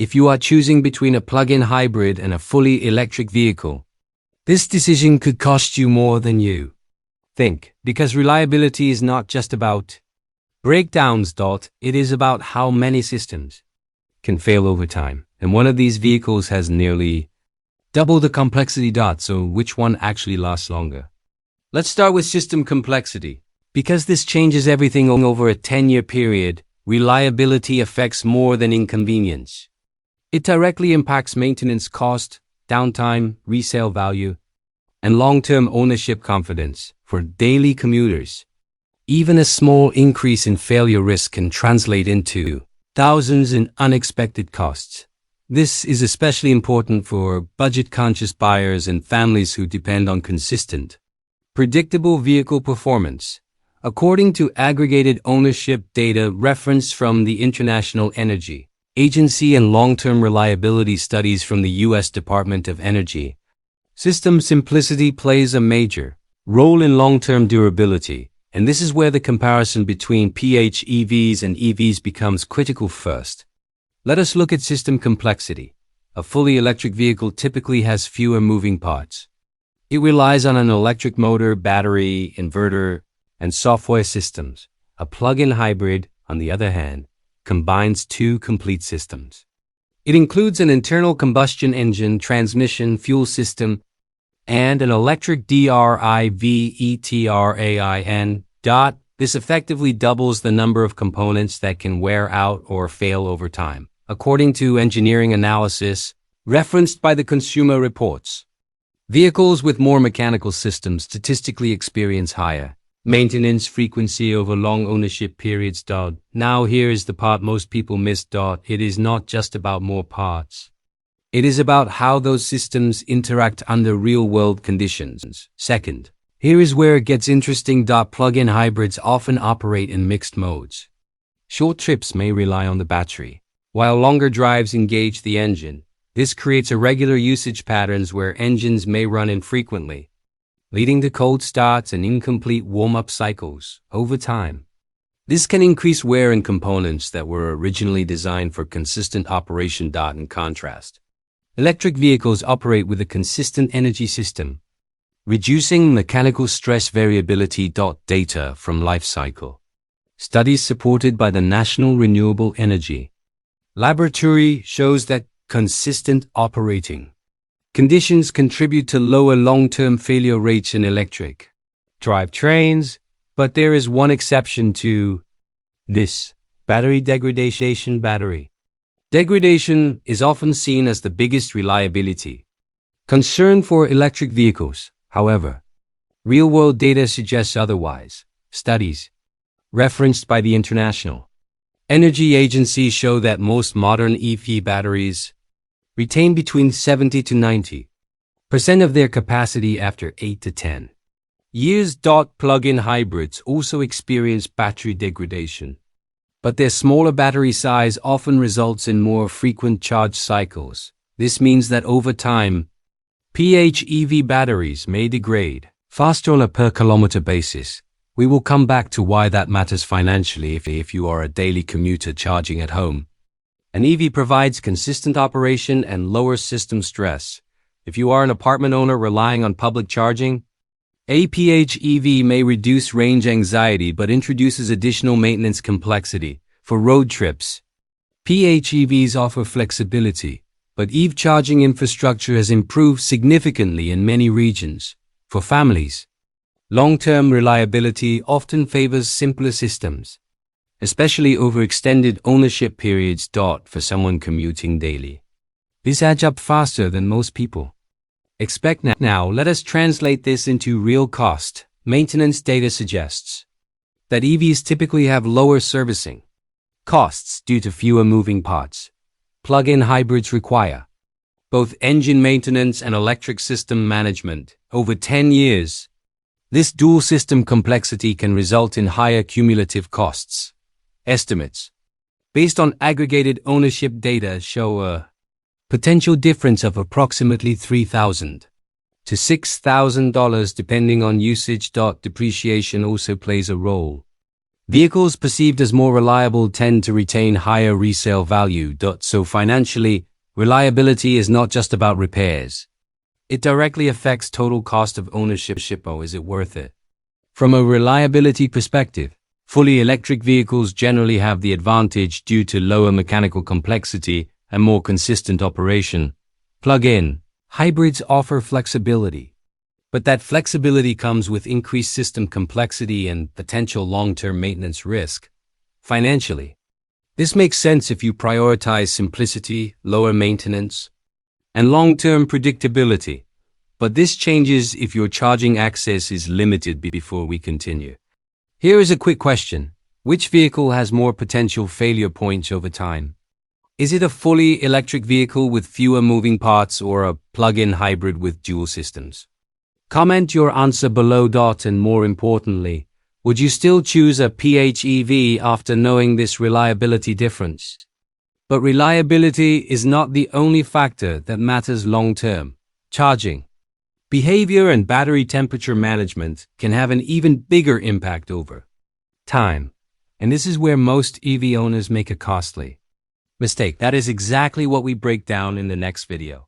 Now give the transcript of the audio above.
if you are choosing between a plug-in hybrid and a fully electric vehicle, this decision could cost you more than you think, because reliability is not just about breakdowns. It is about how many systems can fail over time, and one of these vehicles has nearly double the complexity. So which one actually lasts longer? Let's start with system complexity. Because this changes everything over a 10-year period, reliability affects more than inconvenience. It directly impacts maintenance cost, downtime, resale value, and long-term ownership confidence. For daily commuters, even a small increase in failure risk can translate into thousands in unexpected costs. This is especially important for budget-conscious buyers and families who depend on consistent, predictable vehicle performance. According to aggregated ownership data referenced from the International Energy Agency and long-term reliability studies from the U.S. Department of Energy, system simplicity plays a major role in long-term durability, and this is where the comparison between PHEVs and EVs becomes critical. First, let us look at system complexity. A fully electric vehicle typically has fewer moving parts. It relies on an electric motor, battery, inverter, and software systems. A plug-in hybrid, on the other hand, combines two complete systems. It includes an internal combustion engine, transmission, fuel system, and an electric drivetrain. This effectively doubles the number of components that can wear out or fail over time, according to engineering analysis referenced by the Consumer Reports. Vehicles with more mechanical systems statistically experience higher maintenance frequency over long ownership periods. Now here is the part most people miss. It is not just about more parts. It is about how those systems interact under real-world conditions. Second, here is where it gets interesting. Plug-in hybrids often operate in mixed modes. Short trips may rely on the battery, while longer drives engage the engine. This creates irregular usage patterns where engines may run infrequently, leading to cold starts and incomplete warm-up cycles over time. This can increase wear in components that were originally designed for consistent operation. In contrast, electric vehicles operate with a consistent energy system, reducing mechanical stress variability. Data from life cycle studies supported by the National Renewable Energy Laboratory shows that consistent operating conditions contribute to lower long-term failure rates in electric drivetrains, but there is one exception to this: battery degradation. Battery degradation is often seen as the biggest reliability concern for electric vehicles. However, real-world data suggests otherwise. Studies referenced by the International Energy Agency show that most modern EV batteries retain between 70 to 90% of their capacity after 8 to 10 years. Plug-in hybrids also experience battery degradation, but their smaller battery size often results in more frequent charge cycles. This means that over time, PHEV batteries may degrade faster on a per-kilometer basis. We will come back to why that matters financially if you are a daily commuter charging at home. An EV provides consistent operation and lowers system stress. If you are an apartment owner relying on public charging, a PHEV may reduce range anxiety but introduces additional maintenance complexity. For road trips, PHEVs offer flexibility, but EV charging infrastructure has improved significantly in many regions. For families, long-term reliability often favors simpler systems, especially over extended ownership periods. For someone commuting daily, this adds up faster than most people expect. Now, let us translate this into real cost. Maintenance data suggests that EVs typically have lower servicing costs due to fewer moving parts. Plug-in hybrids require both engine maintenance and electric system management over 10 years. This dual system complexity can result in higher cumulative costs. Estimates based on aggregated ownership data show a potential difference of approximately $3,000 to $6,000 depending on usage. Depreciation also plays a role. Vehicles perceived as more reliable tend to retain higher resale value. So financially, reliability is not just about repairs. It directly affects total cost of ownership. Oh, is it worth it? From a reliability perspective, fully electric vehicles generally have the advantage due to lower mechanical complexity and more consistent operation. Plug-in hybrids offer flexibility, but that flexibility comes with increased system complexity and potential long-term maintenance risk. Financially, this makes sense if you prioritize simplicity, lower maintenance, and long-term predictability. But this changes if your charging access is limited. Before we continue, here is a quick question. Which vehicle has more potential failure points over time? Is it a fully electric vehicle with fewer moving parts or a plug-in hybrid with dual systems? Comment your answer below. And more importantly, would you still choose a PHEV after knowing this reliability difference? But reliability is not the only factor that matters long-term. Charging behavior and battery temperature management can have an even bigger impact over time. And this is where most EV owners make a costly mistake. That is exactly what we break down in the next video.